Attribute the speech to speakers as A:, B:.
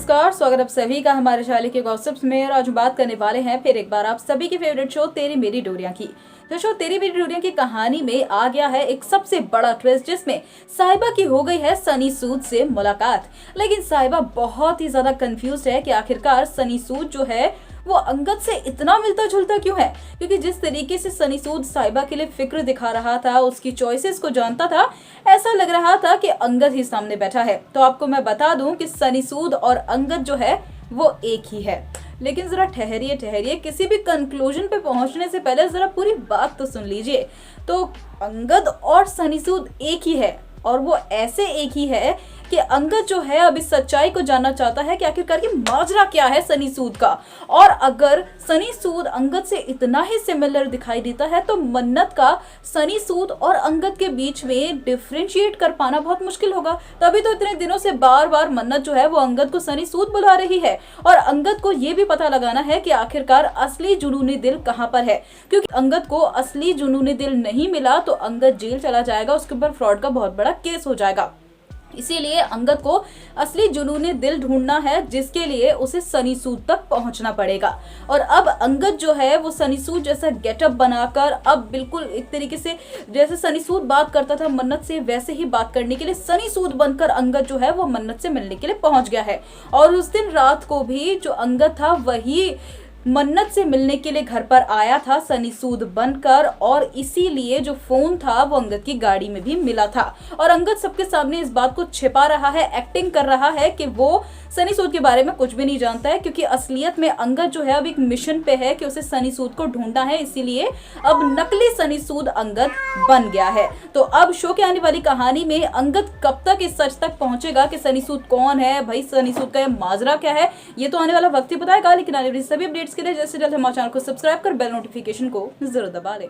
A: नमस्कार, स्वागत आप सभी का हमारे शाले के गॉसिप्स में। और आज बात करने वाले हैं फिर एक बार आप सभी की फेवरेट शो तेरी मेरी डोरियां की। तो शो तेरी मेरी डोरियां की कहानी में आ गया है एक सबसे बड़ा ट्विस्ट, जिसमें साहिबा की हो गई है सनी सूद से मुलाकात। लेकिन साहिबा बहुत ही ज्यादा कंफ्यूज है कि आखिरकार सनी सूद जो है वो अंगद से इतना मिलता जुलता क्यों है, क्योंकि जिस तरीके से सनी सूद साहिबा के लिए फिक्र दिखा रहा था, उसकी चॉइसेस को जानता था, ऐसा लग रहा था कि अंगद ही सामने बैठा है। तो आपको मैं बता दूं कि सनी सूद और अंगद जो है वो एक ही है। लेकिन जरा ठहरिए, किसी भी कंक्लूजन पे पहुंचने से पहले जरा पूरी बात तो सुन लीजिए। तो अंगद और सनी सूद एक ही है, और वो ऐसे एक ही है कि अंगद जो है अब इस सच्चाई को जानना चाहता है कि आखिरकार ये माजरा क्या है सनी सूद का। और अगर सनी सूद अंगद से इतना ही सिमिलर दिखाई देता है तो मन्नत का सनी सूद और अंगद के बीच में डिफरेंशिएट कर पाना बहुत मुश्किल होगा। तभी तो इतने दिनों से बार बार मन्नत जो है वो अंगद को सनी सूद बुला रही है, और अंगद को ये भी पता लगाना है कि आखिरकार असली जुनूनी दिल कहाँ पर है। क्योंकि अंगद को असली जुनूनी दिल नहीं मिला तो अंगद जेल चला जाएगा, उसके ऊपर फ्रॉड का बहुत बड़ा केस हो जाएगा। इसीलिए अंगद को असली जुनूनी दिल ढूंढना है, जिसके लिए उसे सनी सूद तक पहुंचना पड़ेगा। और अब अंगद जो है वो सनी सूद जैसा गेटअप बनाकर अब बिल्कुल एक तरीके से जैसे सनी सूद बात करता था मन्नत से, वैसे ही बात करने के लिए सनी सूद बनकर अंगद जो है वो मन्नत से मिलने के लिए पहुंच गया है। और उस दिन रात को भी जो अंगद था वही मन्नत से मिलने के लिए घर पर आया था सनी सूद बनकर, और इसीलिए जो फोन था वो अंगद की गाड़ी में भी मिला था। और अंगद सबके सामने इस बात को छिपा रहा है, एक्टिंग कर रहा है कि वो सनी सूद के बारे में कुछ भी नहीं जानता है, क्योंकि असलियत में अंगद जो है अब एक मिशन पे है कि उसे सनी सूद को ढूंढना है। इसीलिए अब नकली सनी सूद अंगद बन गया है। तो अब शो के आने वाली कहानी में अंगद कब तक इस सच तक पहुंचेगा कि सनी सूद कौन है, भाई सनी सूद का माजरा क्या है, ये तो आने वाला वक्त ही बताएगा। लेकिन आने वाली सभी अपडेट्स के लिए जल्द से जल्द हमारे चैनल को सब्सक्राइब कर बेल नोटिफिकेशन को जरूर दबा दें।